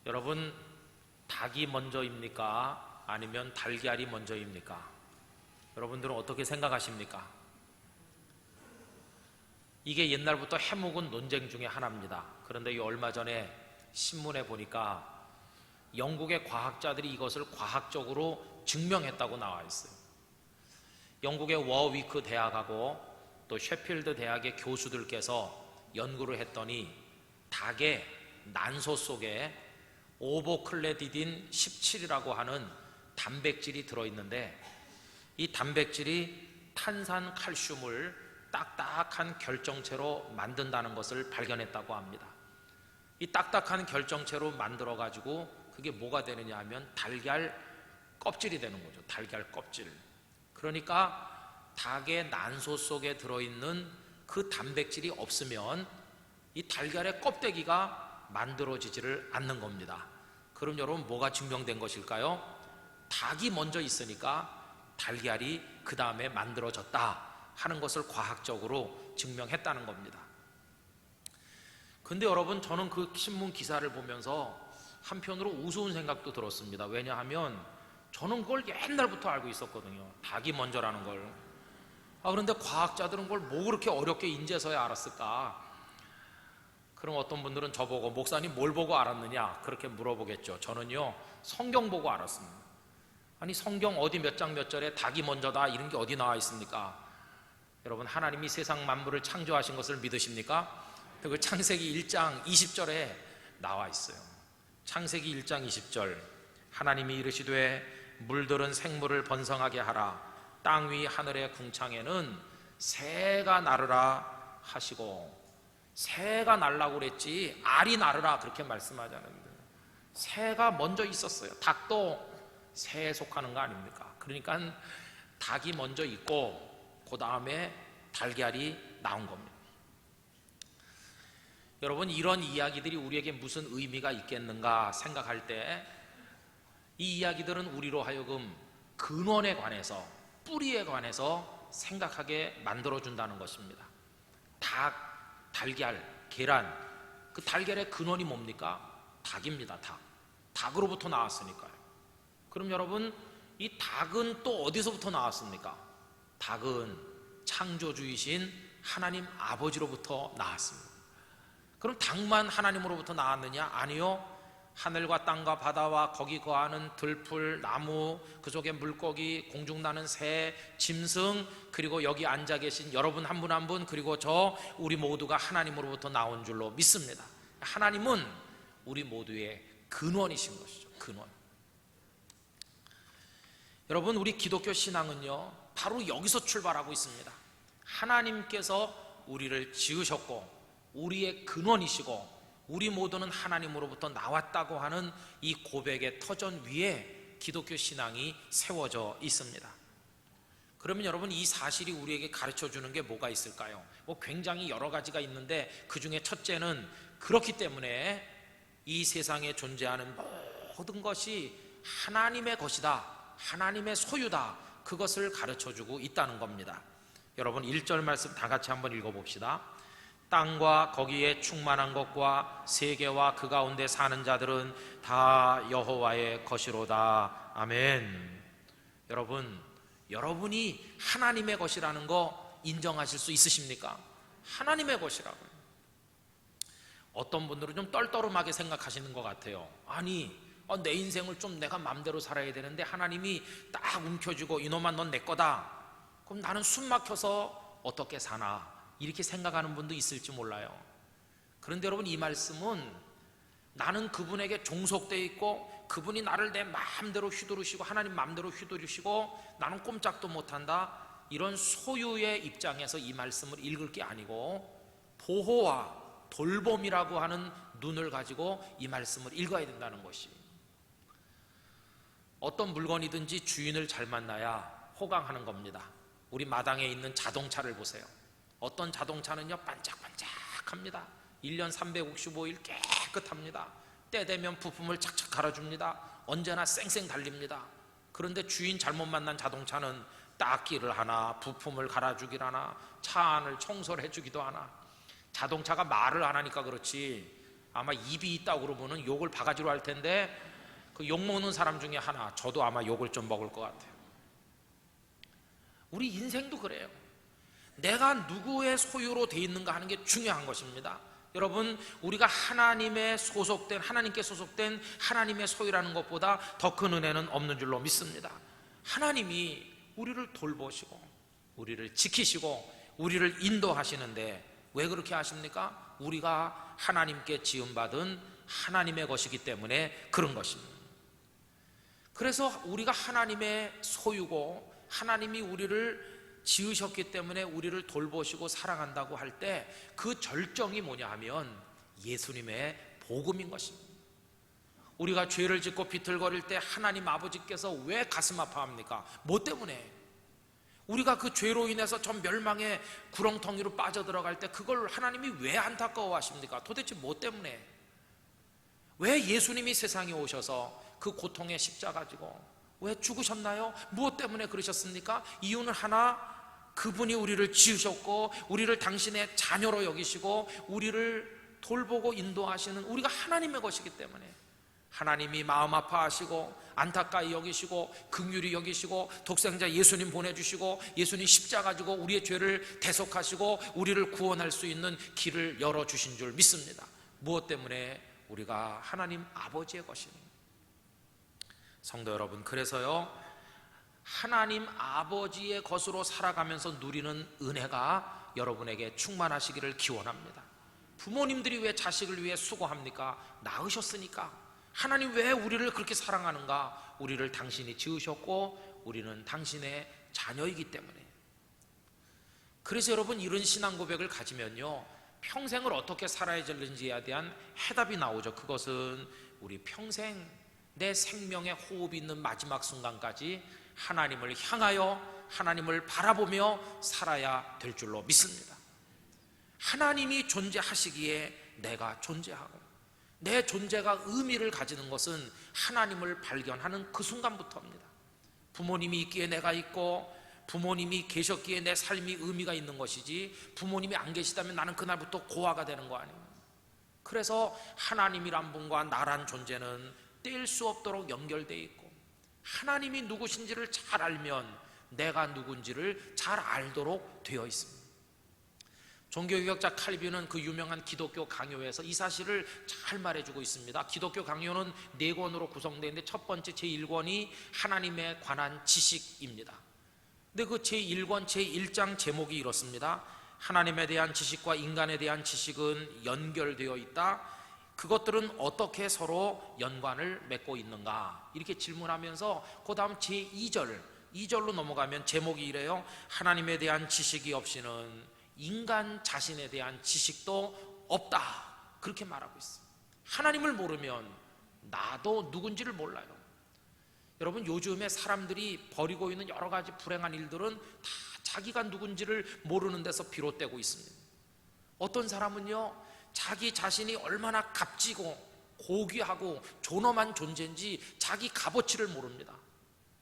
여러분, 닭이 먼저입니까? 아니면 달걀이 먼저입니까? 여러분들은 어떻게 생각하십니까? 이게 옛날부터 해묵은 논쟁 중에 하나입니다. 그런데 이 얼마 전에 신문에 보니까 영국의 과학자들이 이것을 과학적으로 증명했다고 나와 있어요. 영국의 워위크 대학하고 또 셰필드 대학의 교수들께서 연구를 했더니 닭의 난소 속에 오보클레디딘 17이라고 하는 단백질이 들어있는데, 이 단백질이 탄산 칼슘을 딱딱한 결정체로 만든다는 것을 발견했다고 합니다. 이 딱딱한 결정체로 만들어 가지고 그게 뭐가 되느냐 하면 달걀 껍질이 되는 거죠. 달걀 껍질. 그러니까 닭의 난소 속에 들어있는 그 단백질이 없으면 이 달걀의 껍데기가 만들어지지를 않는 겁니다. 그럼 여러분, 뭐가 증명된 것일까요? 닭이 먼저 있으니까 달걀이 그 다음에 만들어졌다 하는 것을 과학적으로 증명했다는 겁니다. 근데 여러분, 저는 그 신문 기사를 보면서 한편으로 우스운 생각도 들었습니다. 왜냐하면 저는 그걸 옛날부터 알고 있었거든요. 닭이 먼저라는 걸. 그런데 과학자들은 그걸 뭐 그렇게 어렵게 인제서야 알았을까? 그럼 어떤 분들은 저보고, 목사님 뭘 보고 알았느냐? 그렇게 물어보겠죠. 저는요, 성경 보고 알았습니다. 아니, 성경 어디 몇 장 몇 절에 닭이 먼저다 이런 게 어디 나와 있습니까? 여러분, 하나님이 세상 만물을 창조하신 것을 믿으십니까? 그 창세기 1장 20절에 나와 있어요. 창세기 1장 20절, 하나님이 이르시되 물들은 생물을 번성하게 하라. 땅 위 하늘의 궁창에는 새가 나르라 하시고, 새가 날라고 그랬지 알이 나르라 그렇게 말씀하잖아요. 새가 먼저 있었어요. 닭도 새에 속하는 거 아닙니까? 그러니까 닭이 먼저 있고 그 다음에 달걀이 나온 겁니다. 여러분, 이런 이야기들이 우리에게 무슨 의미가 있겠는가 생각할 때, 이 이야기들은 우리로 하여금 근원에 관해서, 뿌리에 관해서 생각하게 만들어준다는 것입니다. 닭, 달걀, 계란, 그 달걀의 근원이 뭡니까? 닭입니다. 닭으로부터 나왔으니까요. 그럼 여러분, 이 닭은 또 어디서부터 나왔습니까? 닭은 창조주이신 하나님 아버지로부터 나왔습니다. 그럼 닭만 하나님으로부터 나왔느냐? 아니요. 하늘과 땅과 바다와 거기 거하는 들풀, 나무, 그 속에 물고기, 공중 나는 새, 짐승, 그리고 여기 앉아 계신 여러분 한 분 한 분, 그리고 우리 모두가 하나님으로부터 나온 줄로 믿습니다. 하나님은 우리 모두의 근원이신 것이죠. 근원. 여러분, 우리 기독교 신앙은요, 바로 여기서 출발하고 있습니다. 하나님께서 우리를 지으셨고 우리의 근원이시고 우리 모두는 하나님으로부터 나왔다고 하는 이 고백의 터전 위에 기독교 신앙이 세워져 있습니다. 그러면 여러분, 이 사실이 우리에게 가르쳐 주는 게 뭐가 있을까요? 굉장히 여러 가지가 있는데 그 중에 첫째는, 그렇기 때문에 이 세상에 존재하는 모든 것이 하나님의 것이다, 하나님의 소유다, 그것을 가르쳐 주고 있다는 겁니다. 여러분, 1절 말씀 다 같이 한번 읽어봅시다. 땅과 거기에 충만한 것과 세계와 그 가운데 사는 자들은 다 여호와의 것이로다. 아멘. 여러분, 여러분이 하나님의 것이라는 거 인정하실 수 있으십니까? 하나님의 것이라고요. 어떤 분들은 좀 떨떠름하게 생각하시는 것 같아요. 아니, 내 인생을 좀 내가 마음대로 살아야 되는데 하나님이 딱 움켜쥐고 이놈아 넌 내 거다. 그럼 나는 숨 막혀서 어떻게 사나, 이렇게 생각하는 분도 있을지 몰라요. 그런데 여러분, 이 말씀은 나는 그분에게 종속되어 있고 그분이 나를 내 마음대로 휘두르시고 하나님 마음대로 휘두르시고 나는 꼼짝도 못한다, 이런 소유의 입장에서 이 말씀을 읽을 게 아니고 보호와 돌봄이라고 하는 눈을 가지고 이 말씀을 읽어야 된다는 것이. 어떤 물건이든지 주인을 잘 만나야 호강하는 겁니다. 우리 마당에 있는 자동차를 보세요. 어떤 자동차는요 반짝반짝합니다. 1년 365일 깨끗합니다. 때 되면 부품을 착착 갈아줍니다. 언제나 쌩쌩 달립니다. 그런데 주인 잘못 만난 자동차는 닦기를 하나, 부품을 갈아주기를 하나, 차 안을 청소를 해주기도 하나. 자동차가 말을 안 하니까 그렇지 아마 입이 있다고 그러면은 욕을 바가지로 할 텐데 그 욕 먹는 사람 중에 하나, 저도 아마 욕을 좀 먹을 것 같아요. 우리 인생도 그래요. 내가 누구의 소유로 돼 있는가 하는 게 중요한 것입니다. 여러분, 우리가 하나님께 소속된 하나님의 소유라는 것보다 더 큰 은혜는 없는 줄로 믿습니다. 하나님이 우리를 돌보시고 우리를 지키시고 우리를 인도하시는데 왜 그렇게 하십니까? 우리가 하나님께 지음받은 하나님의 것이기 때문에 그런 것입니다. 그래서 우리가 하나님의 소유고 하나님이 우리를 지으셨기 때문에 우리를 돌보시고 사랑한다고 할 때 그 절정이 뭐냐 하면 예수님의 복음인 것입니다. 우리가 죄를 짓고 비틀거릴 때 하나님 아버지께서 왜 가슴 아파합니까? 뭐 때문에? 우리가 그 죄로 인해서 전 멸망의 구렁텅이로 빠져들어갈 때 그걸 하나님이 왜 안타까워 하십니까? 도대체 뭐 때문에? 왜 예수님이 세상에 오셔서 그 고통의 십자가 지고 왜 죽으셨나요? 무엇 때문에 그러셨습니까? 이유는 하나, 그분이 우리를 지으셨고 우리를 당신의 자녀로 여기시고 우리를 돌보고 인도하시는 우리가 하나님의 것이기 때문에 하나님이 마음 아파하시고 안타까이 여기시고 긍휼히 여기시고 독생자 예수님 보내주시고 예수님 십자가 지고 우리의 죄를 대속하시고 우리를 구원할 수 있는 길을 열어주신 줄 믿습니다. 무엇 때문에? 우리가 하나님 아버지의 것입니다. 성도 여러분, 그래서요, 하나님 아버지의 것으로 살아가면서 누리는 은혜가 여러분에게 충만하시기를 기원합니다. 부모님들이 왜 자식을 위해 수고합니까? 낳으셨으니까. 하나님 왜 우리를 그렇게 사랑하는가? 우리를 당신이 지으셨고 우리는 당신의 자녀이기 때문에. 그래서 여러분, 이런 신앙 고백을 가지면요, 평생을 어떻게 살아야 되는지에 대한 해답이 나오죠. 그것은 우리 평생 내 생명의 호흡이 있는 마지막 순간까지 하나님을 향하여 하나님을 바라보며 살아야 될 줄로 믿습니다. 하나님이 존재하시기에 내가 존재하고 내 존재가 의미를 가지는 것은 하나님을 발견하는 그 순간부터입니다. 부모님이 있기에 내가 있고 부모님이 계셨기에 내 삶이 의미가 있는 것이지, 부모님이 안 계시다면 나는 그날부터 고아가 되는 거 아닙니까? 그래서 하나님이란 분과 나란 존재는 뗄 수 없도록 연결되어 있고, 하나님이 누구신지를 잘 알면 내가 누군지를 잘 알도록 되어 있습니다. 종교개혁자 칼빈은 그 유명한 기독교 강요에서 이 사실을 잘 말해주고 있습니다. 기독교 강요는 4권으로 구성되어 있는데 첫 번째 제1권이 하나님에 관한 지식입니다. 근데 그 제1권 제1장 제목이 이렇습니다. 하나님에 대한 지식과 인간에 대한 지식은 연결되어 있다. 그것들은 어떻게 서로 연관을 맺고 있는가? 이렇게 질문하면서 그 다음 제2절로 넘어가면 제목이 이래요. 하나님에 대한 지식이 없이는 인간 자신에 대한 지식도 없다. 그렇게 말하고 있어요. 하나님을 모르면 나도 누군지를 몰라요. 여러분, 요즘에 사람들이 벌이고 있는 여러 가지 불행한 일들은 다 자기가 누군지를 모르는 데서 비롯되고 있습니다. 어떤 사람은요, 자기 자신이 얼마나 값지고 고귀하고 존엄한 존재인지 자기 값어치를 모릅니다.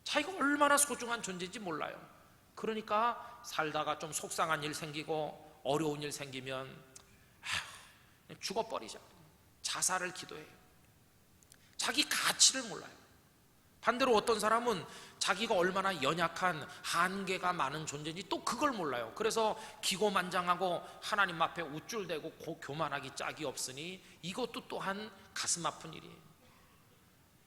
자기가 얼마나 소중한 존재인지 몰라요. 그러니까 살다가 좀 속상한 일 생기고 어려운 일 생기면 그냥 죽어버리자, 자살을 기도해요. 자기 가치를 몰라요. 반대로 어떤 사람은 자기가 얼마나 연약한 한계가 많은 존재인지 또 그걸 몰라요. 그래서 기고만장하고 하나님 앞에 우쭐대고 교만하기 짝이 없으니 이것도 또한 가슴 아픈 일이에요.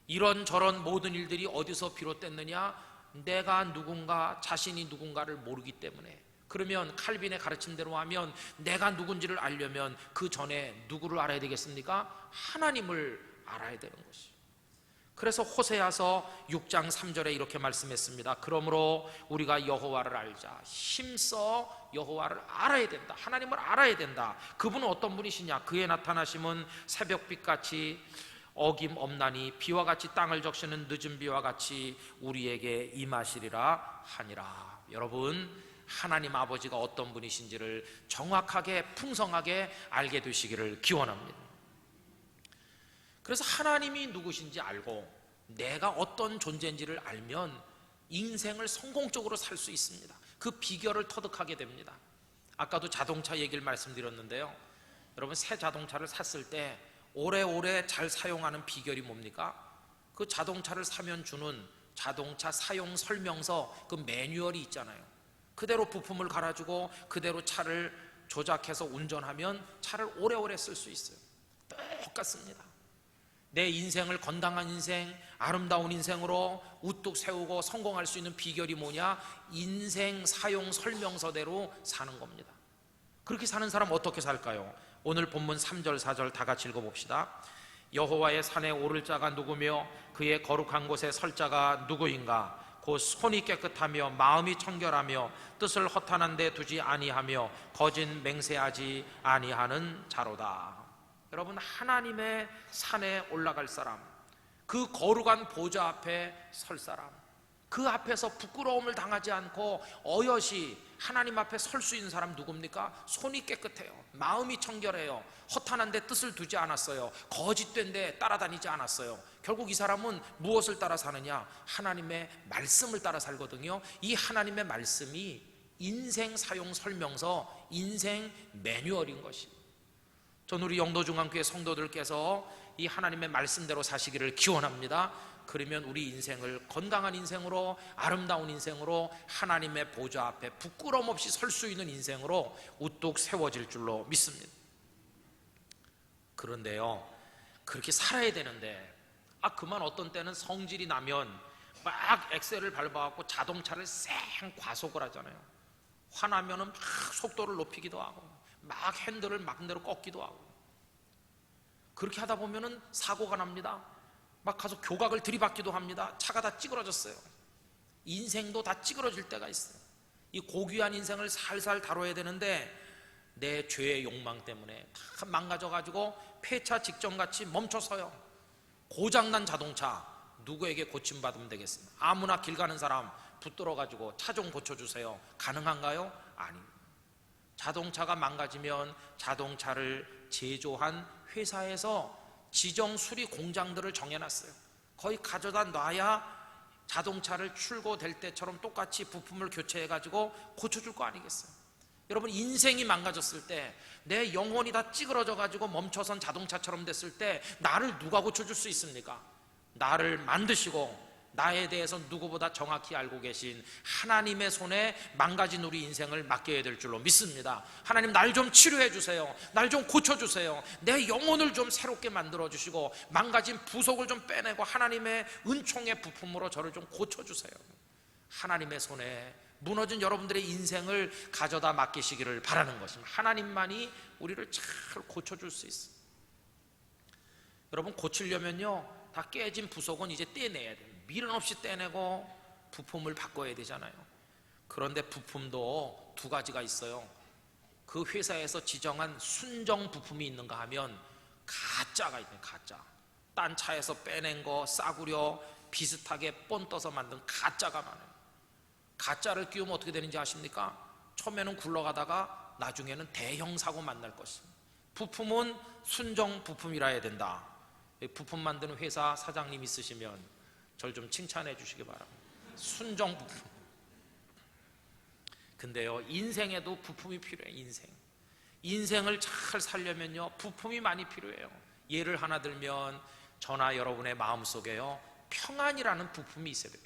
이런저런 모든 일들이 어디서 비롯됐느냐? 내가 누군가, 자신이 누군가를 모르기 때문에. 그러면 칼빈의 가르침대로 하면 내가 누군지를 알려면 그 전에 누구를 알아야 되겠습니까? 하나님을 알아야 되는 것이죠. 그래서 호세아서 6장 3절에 이렇게 말씀했습니다. 그러므로 우리가 여호와를 알자. 힘써 여호와를 알아야 된다. 하나님을 알아야 된다. 그분은 어떤 분이시냐? 그의 나타나심은 새벽빛같이 어김없나니 비와 같이 땅을 적시는 늦은 비와 같이 우리에게 임하시리라 하니라. 여러분, 하나님 아버지가 어떤 분이신지를 정확하게 풍성하게 알게 되시기를 기원합니다. 그래서 하나님이 누구신지 알고 내가 어떤 존재인지를 알면 인생을 성공적으로 살 수 있습니다. 그 비결을 터득하게 됩니다. 아까도 자동차 얘기를 말씀드렸는데요, 여러분, 새 자동차를 샀을 때 오래오래 잘 사용하는 비결이 뭡니까? 그 자동차를 사면 주는 자동차 사용 설명서, 그 매뉴얼이 있잖아요. 그대로 부품을 갈아주고 그대로 차를 조작해서 운전하면 차를 오래오래 쓸 수 있어요. 똑같습니다. 내 인생을 건강한 인생, 아름다운 인생으로 우뚝 세우고 성공할 수 있는 비결이 뭐냐? 인생 사용 설명서대로 사는 겁니다. 그렇게 사는 사람 어떻게 살까요? 오늘 본문 3절 4절 다 같이 읽어봅시다. 여호와의 산에 오를 자가 누구며 그의 거룩한 곳에 설 자가 누구인가? 곧 손이 깨끗하며 마음이 청결하며 뜻을 허탄한 데 두지 아니하며 거짓 맹세하지 아니하는 자로다. 여러분, 하나님의 산에 올라갈 사람, 그 거룩한 보좌 앞에 설 사람, 그 앞에서 부끄러움을 당하지 않고 어여시 하나님 앞에 설 수 있는 사람 누굽니까? 손이 깨끗해요. 마음이 청결해요. 허탄한 데 뜻을 두지 않았어요. 거짓된 데 따라다니지 않았어요. 결국 이 사람은 무엇을 따라 사느냐? 하나님의 말씀을 따라 살거든요. 이 하나님의 말씀이 인생 사용 설명서, 인생 매뉴얼인 것이. 전 우리 영도중앙교회 성도들께서 이 하나님의 말씀대로 사시기를 기원합니다. 그러면 우리 인생을 건강한 인생으로, 아름다운 인생으로, 하나님의 보좌 앞에 부끄러움 없이 설 수 있는 인생으로 우뚝 세워질 줄로 믿습니다. 그런데요, 그렇게 살아야 되는데 그만 어떤 때는 성질이 나면 막 엑셀을 밟아갖고 자동차를 쌩 과속을 하잖아요. 화나면은 막 속도를 높이기도 하고 막 핸들을 막대로 꺾기도 하고, 그렇게 하다 보면은 사고가 납니다. 막 가서 교각을 들이받기도 합니다. 차가 다 찌그러졌어요. 인생도 다 찌그러질 때가 있어요. 이 고귀한 인생을 살살 다뤄야 되는데 내 죄의 욕망 때문에 다 망가져가지고 폐차 직전같이 멈춰서요. 고장난 자동차 누구에게 고침받으면 되겠습니까? 아무나 길 가는 사람 붙들어가지고 차 좀 고쳐주세요. 가능한가요? 아닙니다. 자동차가 망가지면 자동차를 제조한 회사에서 지정 수리 공장들을 정해놨어요. 거의 가져다 놔야 자동차를 출고될 때처럼 똑같이 부품을 교체해가지고 고쳐줄 거 아니겠어요? 여러분, 인생이 망가졌을 때, 내 영혼이 다 찌그러져가지고 멈춰선 자동차처럼 됐을 때 나를 누가 고쳐줄 수 있습니까? 나를 만드시고 나에 대해서 누구보다 정확히 알고 계신 하나님의 손에 망가진 우리 인생을 맡겨야 될 줄로 믿습니다. 하나님, 날 좀 치료해 주세요. 날 좀 고쳐주세요. 내 영혼을 좀 새롭게 만들어 주시고 망가진 부속을 좀 빼내고 하나님의 은총의 부품으로 저를 좀 고쳐주세요. 하나님의 손에 무너진 여러분들의 인생을 가져다 맡기시기를 바라는 것입니다. 하나님만이 우리를 잘 고쳐줄 수 있어요. 여러분, 고치려면요, 다 깨진 부속은 이제 떼내야 돼요. 미련 없이 떼내고 부품을 바꿔야 되잖아요. 그런데 부품도 두 가지가 있어요. 그 회사에서 지정한 순정 부품이 있는가 하면 가짜가 있네. 가짜. 딴 차에서 빼낸 거 싸구려 비슷하게 뻔 떠서 만든 가짜가 많아요. 가짜를 끼우면 어떻게 되는지 아십니까? 처음에는 굴러가다가 나중에는 대형 사고 만날 것입니다. 부품은 순정 부품이라 해야 된다. 부품 만드는 회사 사장님 있으시면 절 좀 칭찬해 주시기 바랍니다. 순정 부품. 근데요, 인생에도 부품이 필요해요. 인생을 잘 살려면요, 부품이 많이 필요해요. 예를 하나 들면 저나 여러분의 마음속에요, 평안이라는 부품이 있어야 돼요.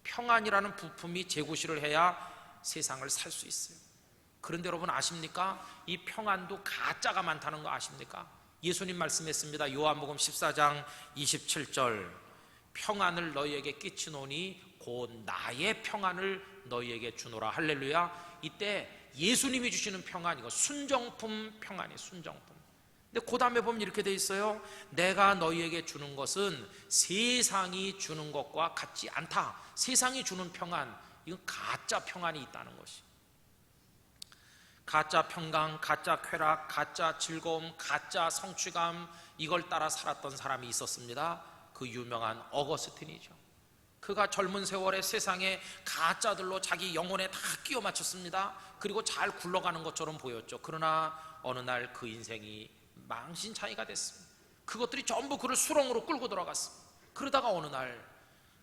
평안이라는 부품이 제구실을 해야 세상을 살 수 있어요. 그런데 여러분 아십니까? 이 평안도 가짜가 많다는 거 아십니까? 예수님 말씀했습니다. 요한복음 14장 27절, 평안을 너희에게 끼치노니 곧 나의 평안을 너희에게 주노라. 할렐루야. 이때 예수님이 주시는 평안이고 순정품 평안이에요. 순정품. 근데 그 다음에 보면 이렇게 돼 있어요. 내가 너희에게 주는 것은 세상이 주는 것과 같지 않다. 세상이 주는 평안, 이건 가짜 평안이 있다는 것이. 가짜 평강, 가짜 쾌락, 가짜 즐거움, 가짜 성취감, 이걸 따라 살았던 사람이 있었습니다. 그 유명한 어거스틴이죠. 그가 젊은 세월에 세상에 가짜들로 자기 영혼에 다 끼워 맞췄습니다. 그리고 잘 굴러가는 것처럼 보였죠. 그러나 어느 날 그 인생이 망신차이가 됐습니다. 그것들이 전부 그를 수렁으로 끌고 들어갔습니다. 그러다가 어느 날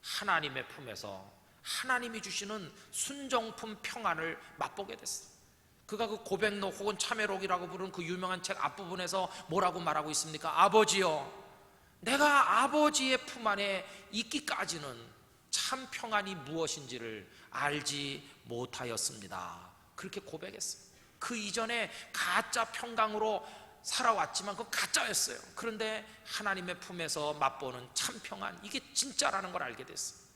하나님의 품에서 하나님이 주시는 순정품 평안을 맛보게 됐어요. 그가 그 고백록 혹은 참회록이라고 부르는 그 유명한 책 앞부분에서 뭐라고 말하고 있습니까? 아버지여, 내가 아버지의 품 안에 있기까지는 참 평안이 무엇인지를 알지 못하였습니다. 그렇게 고백했어요. 그 이전에 가짜 평강으로 살아왔지만 그건 가짜였어요. 그런데 하나님의 품에서 맛보는 참 평안, 이게 진짜라는 걸 알게 됐어요.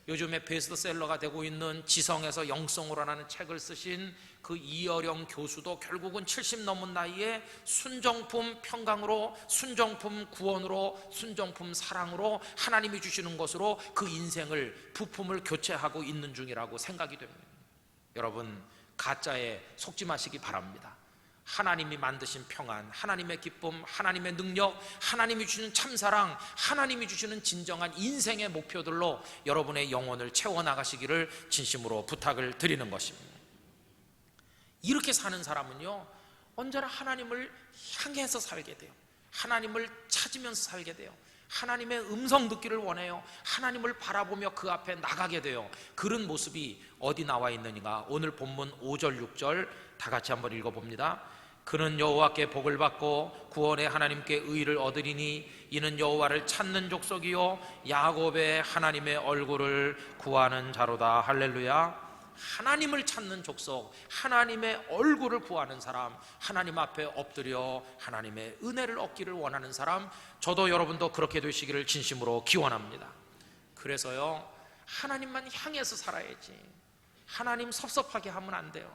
요즘에 베스트셀러가 되고 있는 지성에서 영성으로라는 책을 쓰신 그 이어령 교수도 결국은 70 넘은 나이에 순정품 평강으로, 순정품 구원으로, 순정품 사랑으로 하나님이 주시는 것으로 그 인생을, 부품을 교체하고 있는 중이라고 생각이 됩니다. 여러분, 가짜에 속지 마시기 바랍니다. 하나님이 만드신 평안, 하나님의 기쁨, 하나님의 능력, 하나님이 주시는 참사랑, 하나님이 주시는 진정한 인생의 목표들로 여러분의 영혼을 채워나가시기를 진심으로 부탁을 드리는 것입니다. 이렇게 사는 사람은요, 언제나 하나님을 향해서 살게 돼요. 하나님을 찾으면서 살게 돼요. 하나님의 음성 듣기를 원해요. 하나님을 바라보며 그 앞에 나가게 돼요. 그런 모습이 어디 나와 있느니가, 오늘 본문 5절 6절 다 같이 한번 읽어봅니다. 그는 여호와께 복을 받고 구원의 하나님께 의를 얻으리니 이는 여호와를 찾는 족속이요 야곱의 하나님의 얼굴을 구하는 자로다. 할렐루야. 하나님을 찾는 족속, 하나님의 얼굴을 구하는 사람, 하나님 앞에 엎드려 하나님의 은혜를 얻기를 원하는 사람, 저도 여러분도 그렇게 되시기를 진심으로 기원합니다. 그래서요, 하나님만 향해서 살아야지. 하나님 섭섭하게 하면 안 돼요.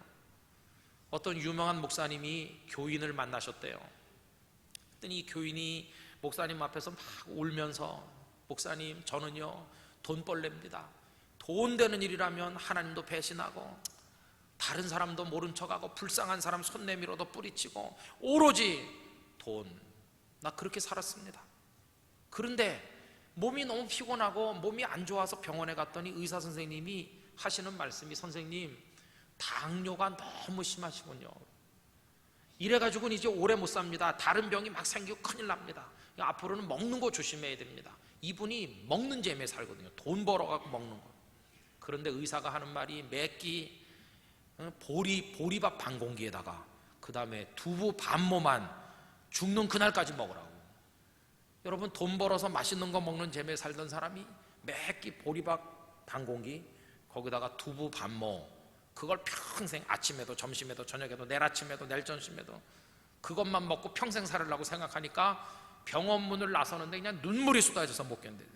어떤 유명한 목사님이 교인을 만나셨대요. 그랬더니 이 교인이 목사님 앞에서 막 울면서, 목사님, 저는요 돈벌레입니다. 돈 되는 일이라면 하나님도 배신하고 다른 사람도 모른 척하고 불쌍한 사람 손 내밀어도 뿌리치고 오로지 돈, 나 그렇게 살았습니다. 그런데 몸이 너무 피곤하고 몸이 안 좋아서 병원에 갔더니 의사 선생님이 하시는 말씀이, 선생님, 당뇨가 너무 심하시군요. 이래가지고는 이제 오래 못 삽니다. 다른 병이 막 생기고 큰일 납니다. 앞으로는 먹는 거 조심해야 됩니다. 이분이 먹는 재미에 살거든요. 돈 벌어갖고 먹는 거. 그런데 의사가 하는 말이 매끼 보리밥 반 공기에다가 그 다음에 두부 반모만 죽는 그날까지 먹으라고. 여러분, 돈 벌어서 맛있는 거 먹는 재미에 살던 사람이 매끼 보리밥 반 공기, 거기다가 두부 반모, 그걸 평생 아침에도 점심에도 저녁에도 내일 아침에도 내일 점심에도 그것만 먹고 평생 살으려고 생각하니까 병원 문을 나서는데 그냥 눈물이 쏟아져서 못 견뎌요.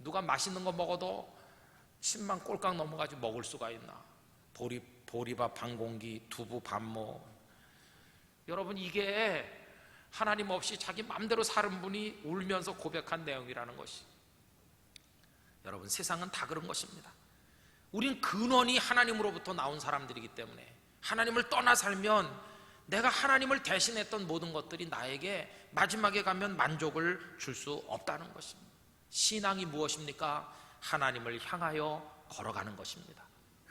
누가 맛있는 거 먹어도 10만 꼴깍 넘어가지고 먹을 수가 있나. 보리밥 반 공기, 두부 반모. 여러분, 이게 하나님 없이 자기 마음대로 사는 분이 울면서 고백한 내용이라는 것이, 여러분, 세상은 다 그런 것입니다. 우린 근원이 하나님으로부터 나온 사람들이기 때문에 하나님을 떠나 살면 내가 하나님을 대신했던 모든 것들이 나에게 마지막에 가면 만족을 줄 수 없다는 것입니다. 신앙이 무엇입니까? 하나님을 향하여 걸어가는 것입니다.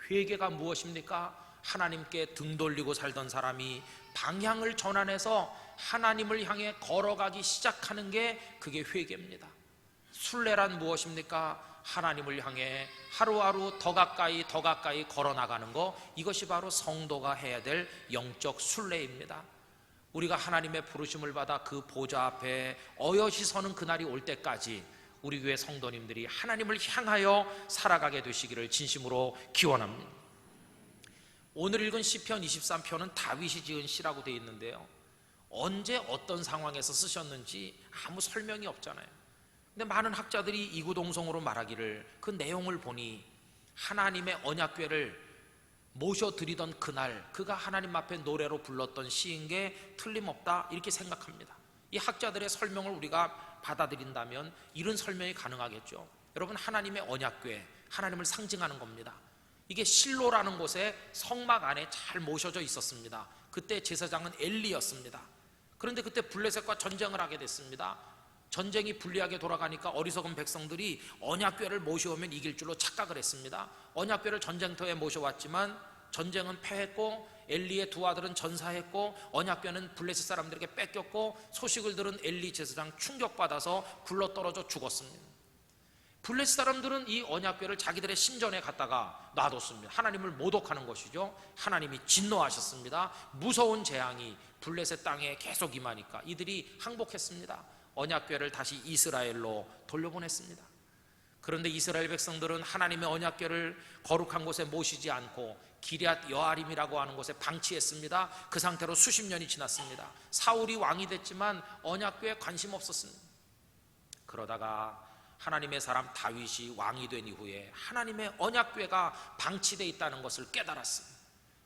회개가 무엇입니까? 하나님께 등 돌리고 살던 사람이 방향을 전환해서 하나님을 향해 걸어가기 시작하는 게 그게 회개입니다. 순례란 무엇입니까? 하나님을 향해 하루하루 더 가까이 더 가까이 걸어나가는 거, 이것이 바로 성도가 해야 될 영적 순례입니다. 우리가 하나님의 부르심을 받아 그 보좌 앞에 어여시 서는 그날이 올 때까지 우리 교회 성도님들이 하나님을 향하여 살아가게 되시기를 진심으로 기원합니다. 오늘 읽은 시편 23편은 다윗이 지은 시라고 되어 있는데요, 언제 어떤 상황에서 쓰셨는지 아무 설명이 없잖아요. 근데 많은 학자들이 이구동성으로 말하기를, 그 내용을 보니 하나님의 언약궤를 모셔드리던 그날 그가 하나님 앞에 노래로 불렀던 시인 게 틀림없다, 이렇게 생각합니다. 이 학자들의 설명을 우리가 받아들인다면 이런 설명이 가능하겠죠. 여러분, 하나님의 언약궤, 하나님을 상징하는 겁니다. 이게 실로라는 곳에 성막 안에 잘 모셔져 있었습니다. 그때 제사장은 엘리였습니다. 그런데 그때 블레셋과 전쟁을 하게 됐습니다. 전쟁이 불리하게 돌아가니까 어리석은 백성들이 언약궤를 모셔오면 이길 줄로 착각을 했습니다. 언약궤를 전쟁터에 모셔왔지만 전쟁은 패했고 엘리의 두 아들은 전사했고 언약궤는 블레셋 사람들에게 뺏겼고 소식을 들은 엘리 제사장 충격받아서 굴러떨어져 죽었습니다. 블레셋 사람들은 이 언약궤를 자기들의 신전에 갖다가 놔뒀습니다. 하나님을 모독하는 것이죠. 하나님이 진노하셨습니다. 무서운 재앙이 블레셋 땅에 계속 임하니까 이들이 항복했습니다. 언약궤를 다시 이스라엘로 돌려보냈습니다. 그런데 이스라엘 백성들은 하나님의 언약궤를 거룩한 곳에 모시지 않고 기럇 여아림이라고 하는 곳에 방치했습니다. 그 상태로 수십 년이 지났습니다. 사울이 왕이 됐지만 언약궤에 관심 없었습니다. 그러다가 하나님의 사람 다윗이 왕이 된 이후에 하나님의 언약궤가 방치되어 있다는 것을 깨달았습니다.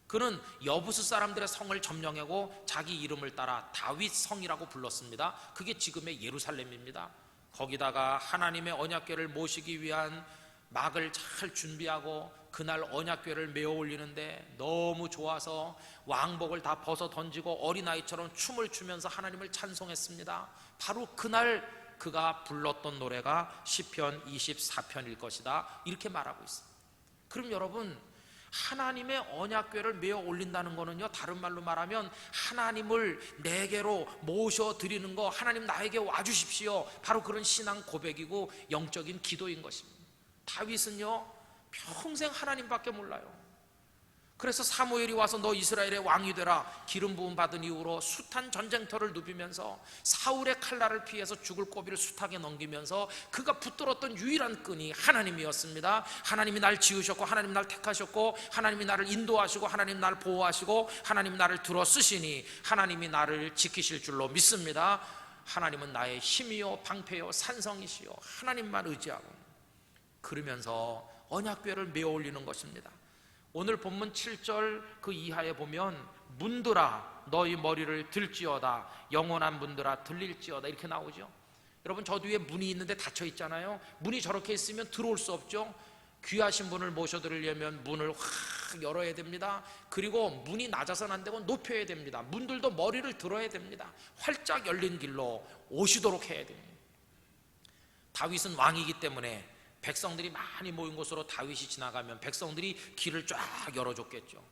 그는 여부스 사람들의 성을 점령하고 자기 이름을 따라 다윗 성이라고 불렀습니다. 그게 지금의 예루살렘입니다. 거기다가 하나님의 언약궤를 모시기 위한 막을 잘 준비하고 그날 언약궤를 메어 올리는데 너무 좋아서 왕복을 다 벗어 던지고 어린아이처럼 춤을 추면서 하나님을 찬송했습니다. 바로 그날 그가 불렀던 노래가 시편 24편일 것이다, 이렇게 말하고 있습니다. 그럼 여러분, 하나님의 언약궤를 메어 올린다는 것은요, 다른 말로 말하면 하나님을 내게로 모셔드리는 거, 하나님 나에게 와주십시오, 바로 그런 신앙 고백이고 영적인 기도인 것입니다. 다윗은요 평생 하나님밖에 몰라요. 그래서 사무엘이 와서 너 이스라엘의 왕이 되라 기름 부음 받은 이후로 숱한 전쟁터를 누비면서 사울의 칼날을 피해서 죽을 고비를 숱하게 넘기면서 그가 붙들었던 유일한 끈이 하나님이었습니다. 하나님이 날 지으셨고 하나님이 날 택하셨고 하나님이 나를 인도하시고 하나님이 나를 보호하시고 하나님이 나를 들어 쓰시니 하나님이 나를 지키실 줄로 믿습니다. 하나님은 나의 힘이요 방패요 산성이시요 하나님만 의지하고, 그러면서 언약궤를 메어 올리는 것입니다. 오늘 본문 7절 그 이하에 보면 문들아 너희 머리를 들지어다 영원한 문들아 들릴지어다 이렇게 나오죠. 여러분, 저 뒤에 문이 있는데 닫혀 있잖아요. 문이 저렇게 있으면 들어올 수 없죠. 귀하신 분을 모셔드리려면 문을 확 열어야 됩니다. 그리고 문이 낮아서는 안 되고 높여야 됩니다. 문들도 머리를 들어야 됩니다. 활짝 열린 길로 오시도록 해야 됩니다. 다윗은 왕이기 때문에 백성들이 많이 모인 곳으로 다윗이 지나가면 백성들이 길을 쫙 열어줬겠죠.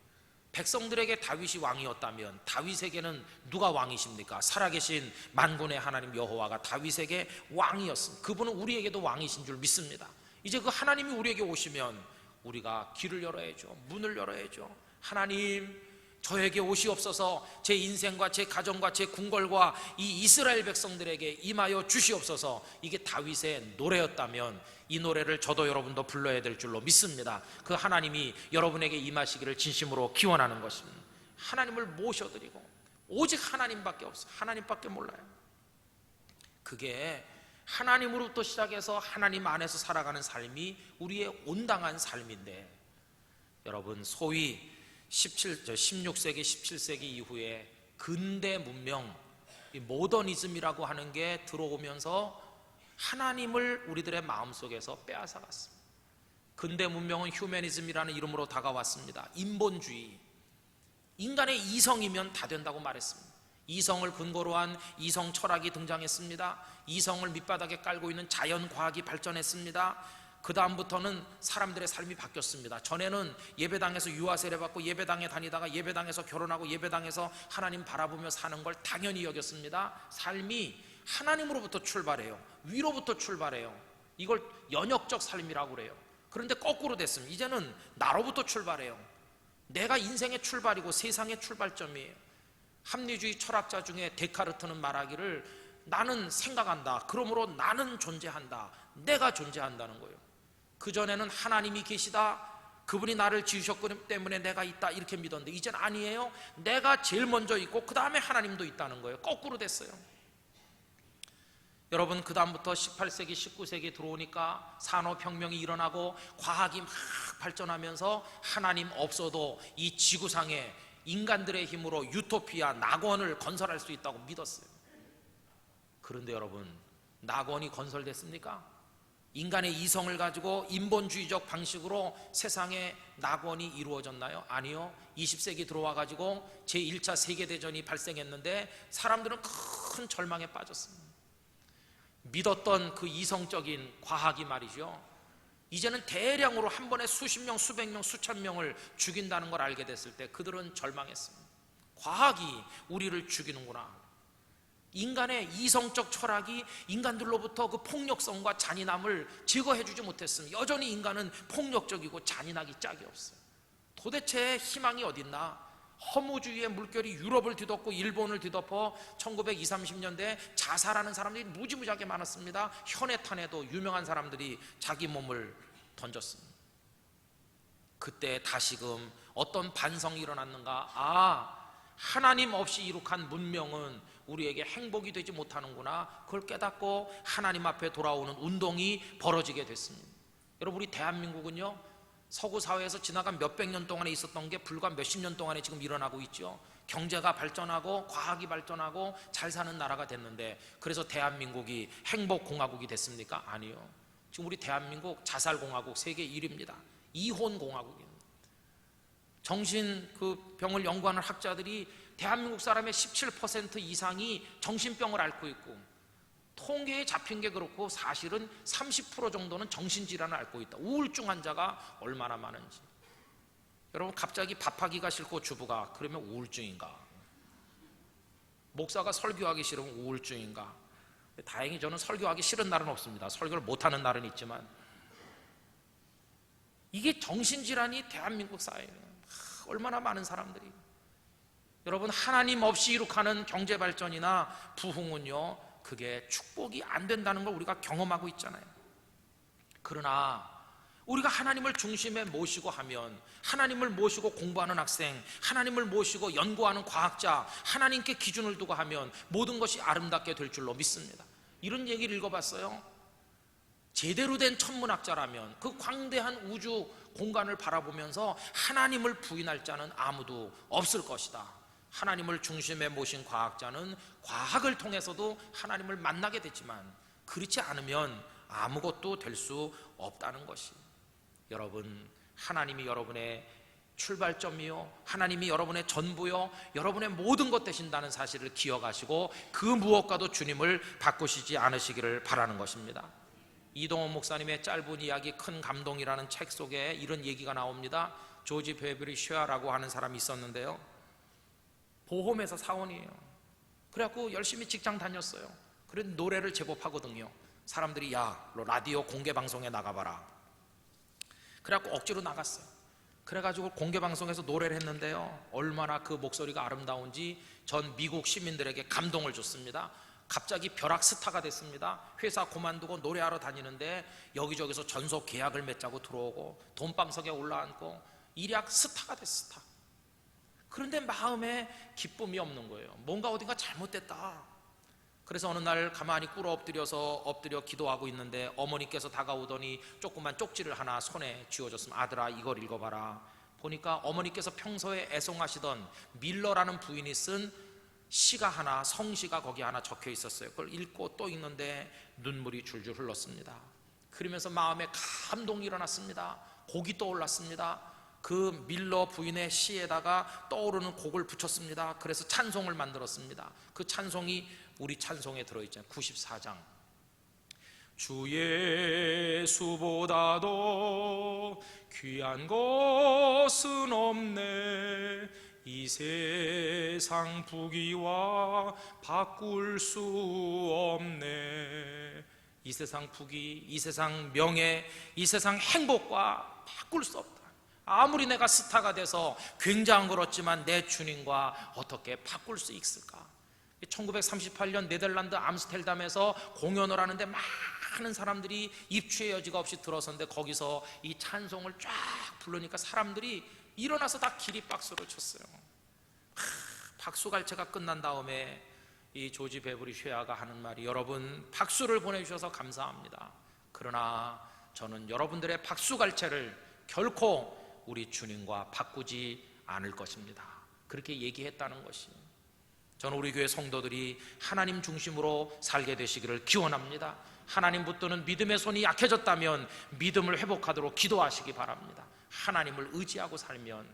백성들에게 다윗이 왕이었다면 다윗에게는 누가 왕이십니까? 살아계신 만군의 하나님 여호와가 다윗에게 왕이었습니다. 그분은 우리에게도 왕이신 줄 믿습니다. 이제 그 하나님이 우리에게 오시면 우리가 길을 열어야죠. 문을 열어야죠. 하나님, 저에게 오시옵소서. 제 인생과 제 가정과 제 궁궐과 이 이스라엘 백성들에게 임하여 주시옵소서. 이게 다윗의 노래였다면 이 노래를 저도 여러분도 불러야 될 줄로 믿습니다. 그 하나님이 여러분에게 임하시기를 진심으로 기원하는 것입니다. 하나님을 모셔드리고 오직 하나님밖에 없어요. 하나님밖에 몰라요. 그게 하나님으로부터 시작해서 하나님 안에서 살아가는 삶이 우리의 온당한 삶인데, 여러분, 소위 16세기 17세기 이후에 근대 문명, 모더니즘이라고 하는 게 들어오면서 하나님을 우리들의 마음속에서 빼앗아갔습니다. 근대 문명은 휴머니즘이라는 이름으로 다가왔습니다. 인본주의, 인간의 이성이면 다 된다고 말했습니다. 이성을 근거로 한 이성 철학이 등장했습니다. 이성을 밑바닥에 깔고 있는 자연과학이 발전했습니다. 그 다음부터는 사람들의 삶이 바뀌었습니다. 전에는 예배당에서 유아 세례받고 예배당에 다니다가 예배당에서 결혼하고 예배당에서 하나님 바라보며 사는 걸 당연히 여겼습니다. 삶이 하나님으로부터 출발해요. 위로부터 출발해요. 이걸 연역적 삶이라고 그래요. 그런데 거꾸로 됐습니다. 이제는 나로부터 출발해요. 내가 인생의 출발이고 세상의 출발점이에요. 합리주의 철학자 중에 데카르트는 말하기를 나는 생각한다, 그러므로 나는 존재한다, 내가 존재한다는 거예요. 그전에는 하나님이 계시다, 그분이 나를 지으셨기 때문에 내가 있다, 이렇게 믿었는데 이제는 아니에요. 내가 제일 먼저 있고 그 다음에 하나님도 있다는 거예요. 거꾸로 됐어요. 여러분, 그 다음부터 18세기 19세기 들어오니까 산업혁명이 일어나고 과학이 막 발전하면서 하나님 없어도 이 지구상에 인간들의 힘으로 유토피아, 낙원을 건설할 수 있다고 믿었어요. 그런데 여러분, 낙원이 건설됐습니까? 인간의 이성을 가지고 인본주의적 방식으로 세상에 낙원이 이루어졌나요? 아니요. 20세기 들어와 가지고 제1차 세계대전이 발생했는데 사람들은 큰 절망에 빠졌습니다. 믿었던 그 이성적인 과학이 말이죠, 이제는 대량으로 한 번에 수십 명, 수백 명, 수천 명을 죽인다는 걸 알게 됐을 때 그들은 절망했습니다. 과학이 우리를 죽이는구나. 인간의 이성적 철학이 인간들로부터 그 폭력성과 잔인함을 제거해주지 못했으면 여전히 인간은 폭력적이고 잔인하기 짝이 없어요. 도대체 희망이 어딨나? 허무주의의 물결이 유럽을 뒤덮고 일본을 뒤덮어 1920, 30년대에 자살하는 사람들이 무지무지하게 많았습니다. 현해탄에도 유명한 사람들이 자기 몸을 던졌습니다. 그때 다시금 어떤 반성이 일어났는가? 하나님 없이 이룩한 문명은 우리에게 행복이 되지 못하는구나. 그걸 깨닫고 하나님 앞에 돌아오는 운동이 벌어지게 됐습니다. 여러분, 우리 대한민국은요, 서구 사회에서 지나간 몇백 년 동안에 있었던 게 불과 몇십 년 동안에 지금 일어나고 있죠. 경제가 발전하고 과학이 발전하고 잘 사는 나라가 됐는데, 그래서 대한민국이 행복공화국이 됐습니까? 아니요. 지금 우리 대한민국 자살공화국 세계 1위입니다. 이혼공화국입니다. 정신 병을 연구하는 학자들이 대한민국 사람의 17% 이상이 정신병을 앓고 있고, 통계에 잡힌 게 그렇고 사실은 30% 정도는 정신질환을 앓고 있다. 우울증 환자가 얼마나 많은지. 여러분, 갑자기 밥하기가 싫고 주부가 그러면 우울증인가? 목사가 설교하기 싫으면 우울증인가? 다행히 저는 설교하기 싫은 날은 없습니다. 설교를 못하는 날은 있지만, 이게 정신질환이 대한민국 사회에 얼마나 많은 사람들이. 여러분, 하나님 없이 이룩하는 경제발전이나 부흥은요, 그게 축복이 안 된다는 걸 우리가 경험하고 있잖아요. 그러나 우리가 하나님을 중심에 모시고 하면, 하나님을 모시고 공부하는 학생, 하나님을 모시고 연구하는 과학자, 하나님께 기준을 두고 하면 모든 것이 아름답게 될 줄로 믿습니다. 이런 얘기를 읽어봤어요. 제대로 된 천문학자라면 그 광대한 우주 공간을 바라보면서 하나님을 부인할 자는 아무도 없을 것이다. 하나님을 중심에 모신 과학자는 과학을 통해서도 하나님을 만나게 되지만, 그렇지 않으면 아무것도 될 수 없다는 것이. 여러분, 하나님이 여러분의 출발점이요, 하나님이 여러분의 전부요, 여러분의 모든 것 되신다는 사실을 기억하시고 그 무엇과도 주님을 바꾸시지 않으시기를 바라는 것입니다. 이동원 목사님의 짧은 이야기 큰 감동이라는 책 속에 이런 얘기가 나옵니다. 조지 베버리 쉐아라고 하는 사람이 있었는데요, 보험회사 사원이에요. 그래갖고 열심히 직장 다녔어요. 그래도 노래를 제법 하거든요. 사람들이 야, 너 라디오 공개방송에 나가봐라. 그래갖고 억지로 나갔어요. 그래가지고 공개방송에서 노래를 했는데요, 얼마나 그 목소리가 아름다운지 전 미국 시민들에게 감동을 줬습니다. 갑자기 벼락 스타가 됐습니다. 회사 그만두고 노래하러 다니는데 여기저기서 전속 계약을 맺자고 들어오고 돈방석에 올라앉고 일약 스타가 됐어, 스타. 그런데 마음에 기쁨이 없는 거예요. 뭔가 어딘가 잘못됐다. 그래서 어느 날 가만히 꿇어 엎드려 기도하고 있는데 어머니께서 다가오더니 조그만 쪽지를 하나 손에 쥐어줬으면, 아들아, 이걸 읽어봐라. 보니까 어머니께서 평소에 애송하시던 밀러라는 부인이 쓴 시가 하나, 성시가 거기 하나 적혀 있었어요. 그걸 읽고 또 읽는데 눈물이 줄줄 흘렀습니다. 그러면서 마음에 감동이 일어났습니다. 곡이 떠올랐습니다. 그 밀러 부인의 시에다가 떠오르는 곡을 붙였습니다. 그래서 찬송을 만들었습니다. 그 찬송이 우리 찬송에 들어있잖아요. 94장. 주 예수보다도 귀한 것은 없네. 이 세상 부귀와 바꿀 수 없네. 이 세상 부귀, 이 세상 명예, 이 세상 행복과 바꿀 수 없다. 아무리 내가 스타가 돼서 굉장한 걸 얻지만 내 주님과 어떻게 바꿀 수 있을까? 1938년 네덜란드 암스테르담에서 공연을 하는데 많은 사람들이 입추의 여지가 없이 들어섰는데, 거기서 이 찬송을 쫙 부르니까 사람들이 일어나서 다 기립박수를 쳤어요. 박수갈채가 끝난 다음에 이 조지 베버리 쉐아가 하는 말이, 여러분 박수를 보내주셔서 감사합니다. 그러나 저는 여러분들의 박수갈채를 결코 우리 주님과 바꾸지 않을 것입니다. 그렇게 얘기했다는 것이. 저는 우리 교회 성도들이 하나님 중심으로 살게 되시기를 기원합니다. 하나님 붙드는 믿음의 손이 약해졌다면 믿음을 회복하도록 기도하시기 바랍니다. 하나님을 의지하고 살면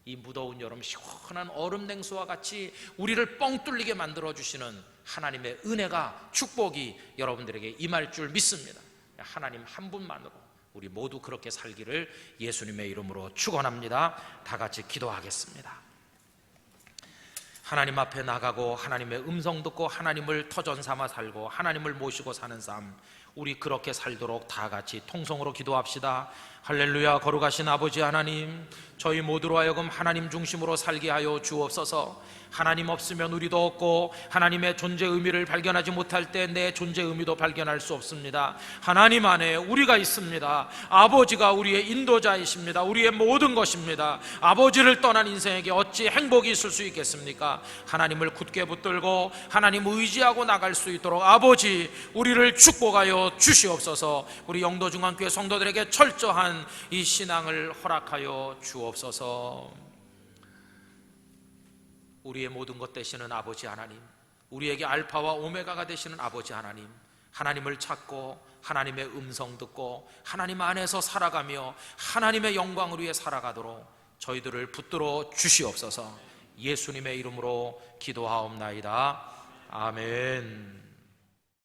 이 무더운 여름 시원한 얼음 냉수와 같이 우리를 뻥 뚫리게 만들어주시는 하나님의 은혜가, 축복이 여러분들에게 임할 줄 믿습니다. 하나님 한 분만으로 우리 모두 그렇게 살기를 예수님의 이름으로 축원합니다. 다 같이 기도하겠습니다. 하나님 앞에 나가고 하나님의 음성 듣고 하나님을 터전 삼아 살고 하나님을 모시고 사는 삶, 우리 그렇게 살도록 다 같이 통성으로 기도합시다. 할렐루야. 거룩하신 아버지 하나님, 저희 모두로 하여금 하나님 중심으로 살게 하여 주옵소서. 하나님 없으면 우리도 없고 하나님의 존재 의미를 발견하지 못할 때 내 존재 의미도 발견할 수 없습니다. 하나님 안에 우리가 있습니다. 아버지가 우리의 인도자이십니다. 우리의 모든 것입니다. 아버지를 떠난 인생에게 어찌 행복이 있을 수 있겠습니까? 하나님을 굳게 붙들고 하나님 의지하고 나갈 수 있도록 아버지 우리를 축복하여 주시옵소서. 우리 영도중앙교회 성도들에게 철저한 이 신앙을 허락하여 주옵소서. 우리의 모든 것 되시는 아버지 하나님, 우리에게 알파와 오메가가 되시는 아버지 하나님, 하나님을 찾고 하나님의 음성 듣고 하나님 안에서 살아가며 하나님의 영광을 위해 살아가도록 저희들을 붙들어 주시옵소서. 예수님의 이름으로 기도하옵나이다. 아멘.